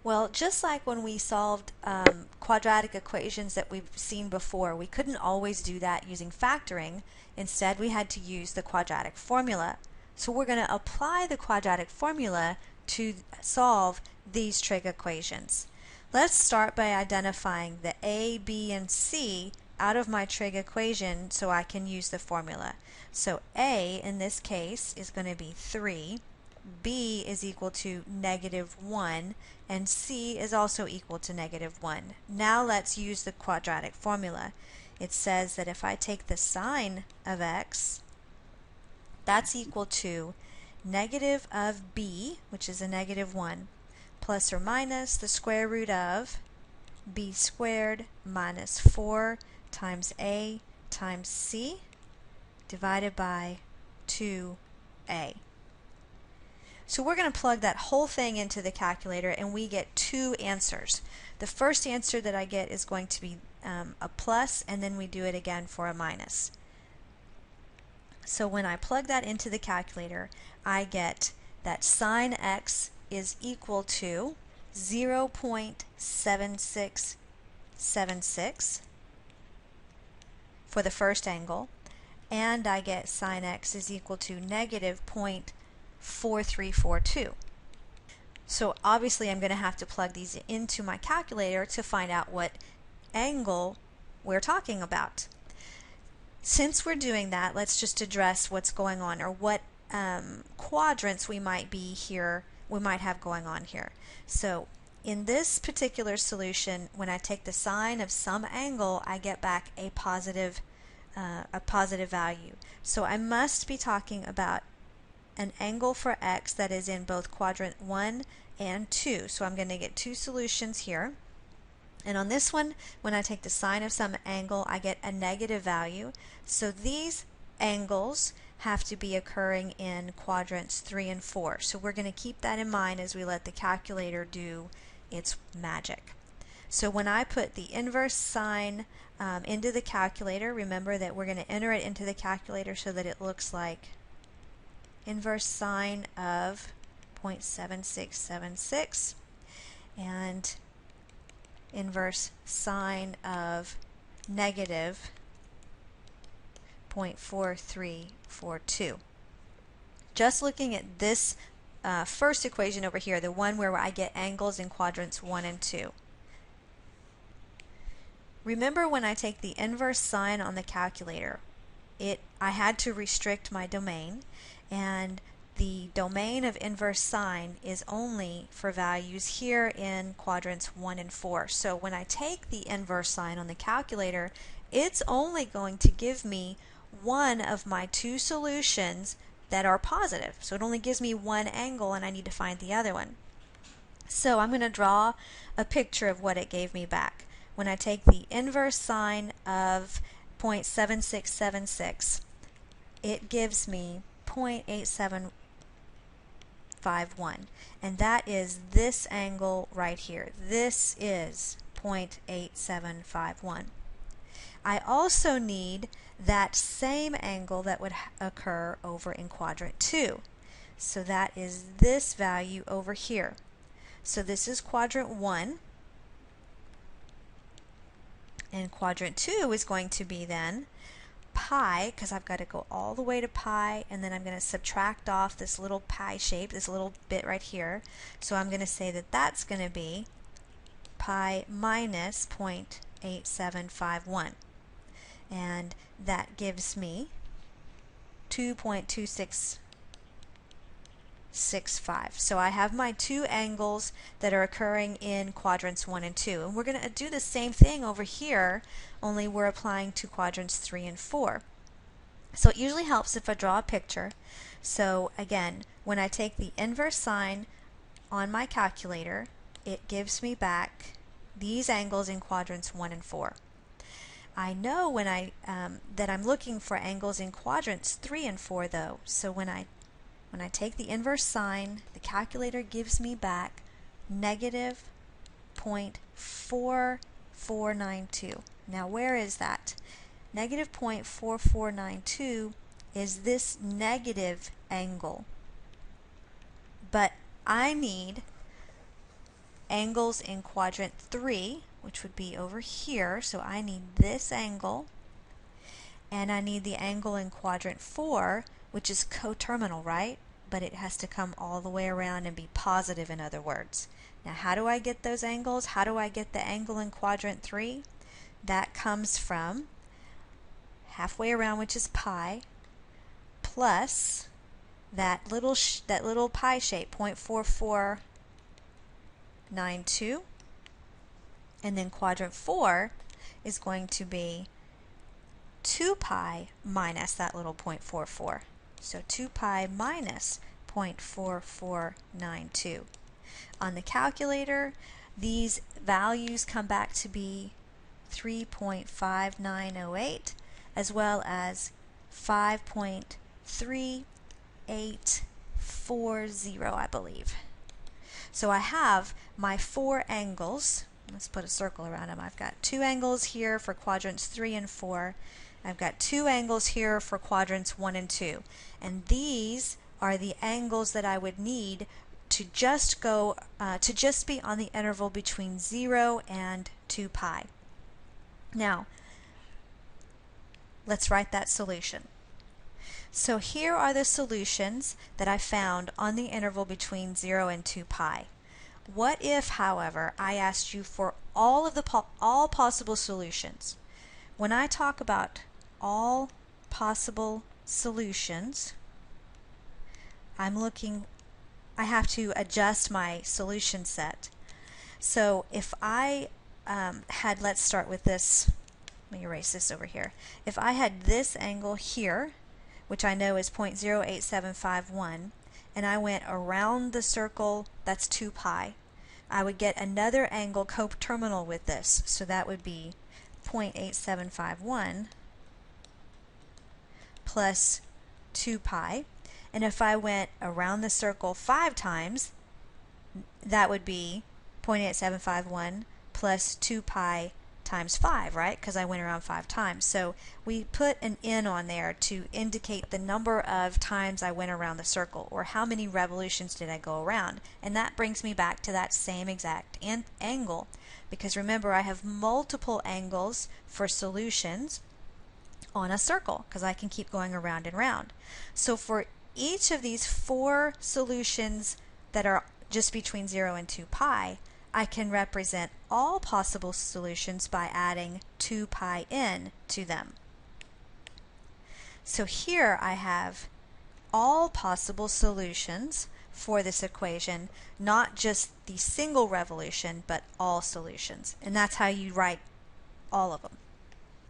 Well, just like when we solved quadratic equations that we've seen before, we couldn't always do that using factoring. Instead, we had to use the quadratic formula. So we're going to apply the quadratic formula to solve these trig equations. Let's start by identifying the a, b, and c out of my trig equation so I can use the formula. So a in this case is going to be 3. B is equal to -1, and C is also equal to -1. Now let's use the quadratic formula. It says that if I take the sine of x, that's equal to negative of b, which is a -1, plus or minus the square root of b squared minus 4 times a times c divided by 2a. So we're going to plug that whole thing into the calculator and we get two answers. The first answer that I get is going to be a plus, and then we do it again for a minus. So when I plug that into the calculator, I get that sine x is equal to 0.7676 for the first angle, and I get sine x is equal to -0.4342. So obviously I'm going to have to plug these into my calculator to find out what angle we're talking about. Since we're doing that, let's just address what's going on, or what quadrants we might have going on here. So in this particular solution, when I take the sine of some angle, I get back a positive value. So I must be talking about an angle for x that is in both quadrant 1 and 2. So I'm going to get two solutions here. And on this one, when I take the sine of some angle, I get a negative value. So these angles have to be occurring in quadrants 3 and 4. So we're going to keep that in mind as we let the calculator do its magic. So when I put the inverse sine into the calculator, remember that we're going to enter it into the calculator so that it looks like inverse sine of 0.7676 and inverse sine of -0.4342. Just looking at this first equation over here, the one where I get angles in quadrants 1 and 2. Remember when I take the inverse sine on the calculator, I had to restrict my domain, and the domain of inverse sine is only for values here in quadrants 1 and 4. So when I take the inverse sine on the calculator, it's only going to give me one of my two solutions that are positive. So it only gives me one angle, and I need to find the other one. So I'm going to draw a picture of what it gave me back. When I take the inverse sine of 0.7676, it gives me 0.8751, and that is this angle right here. This is 0.8751. I also need that same angle that would occur over in quadrant 2. So that is this value over here. So this is quadrant 1. And quadrant 2 is going to be then pi, because I've got to go all the way to pi, and then I'm going to subtract off this little pi shape, this little bit right here. So I'm going to say that that's going to be pi minus 0.8751. And that gives me 2.2665. So I have my two angles that are occurring in quadrants 1 and 2. And we're going to do the same thing over here, only we're applying to quadrants 3 and 4. So it usually helps if I draw a picture. So again, when I take the inverse sine on my calculator, it gives me back these angles in quadrants 1 and 4. I know when that I'm looking for angles in quadrants 3 and 4 though. So when I take the inverse sine, the calculator gives me back -0.4492. Now where is that? -0.4492 is this negative angle. But I need angles in quadrant 3, which would be over here, so I need this angle, and I need the angle in quadrant 4, which is coterminal, right? But it has to come all the way around and be positive, in other words. Now, how do I get those angles? How do I get the angle in quadrant 3? That comes from halfway around, which is pi, plus that little pi shape, 0.4492, and then quadrant 4 is going to be 2 pi minus that little 0.44. So 2 pi minus 0.4492. On the calculator, these values come back to be 3.5908 as well as 5.3840, I believe. So I have my 4 angles. Let's put a circle around them. I've got 2 angles here for quadrants 3 and 4. I've got 2 angles here for quadrants 1 and 2. And these are the angles that I would need to just be on the interval between 0 and 2 pi. Now, let's write that solution. So here are the solutions that I found on the interval between 0 and 2 pi. What if, however, I asked you for all possible solutions? When I talk about all possible solutions, I have to adjust my solution set. So if I let's start with this. Let me erase this over here. If I had this angle here, which I know is 0.08751, and I went around the circle, that's 2 pi, I would get another angle coterminal with this. So that would be 0.8751 plus 2 pi. And if I went around the circle 5 times, that would be 0.8751 plus 2 pi times 5, right? Because I went around 5 times. So we put an N on there to indicate the number of times I went around the circle, or how many revolutions did I go around. And that brings me back to that same exact angle, because remember, I have multiple angles for solutions on a circle, because I can keep going around and round. So for each of these 4 solutions that are just between 0 and 2 pi, I can represent all possible solutions by adding 2 pi n to them. So here I have all possible solutions for this equation, not just the single revolution, but all solutions. And that's how you write all of them.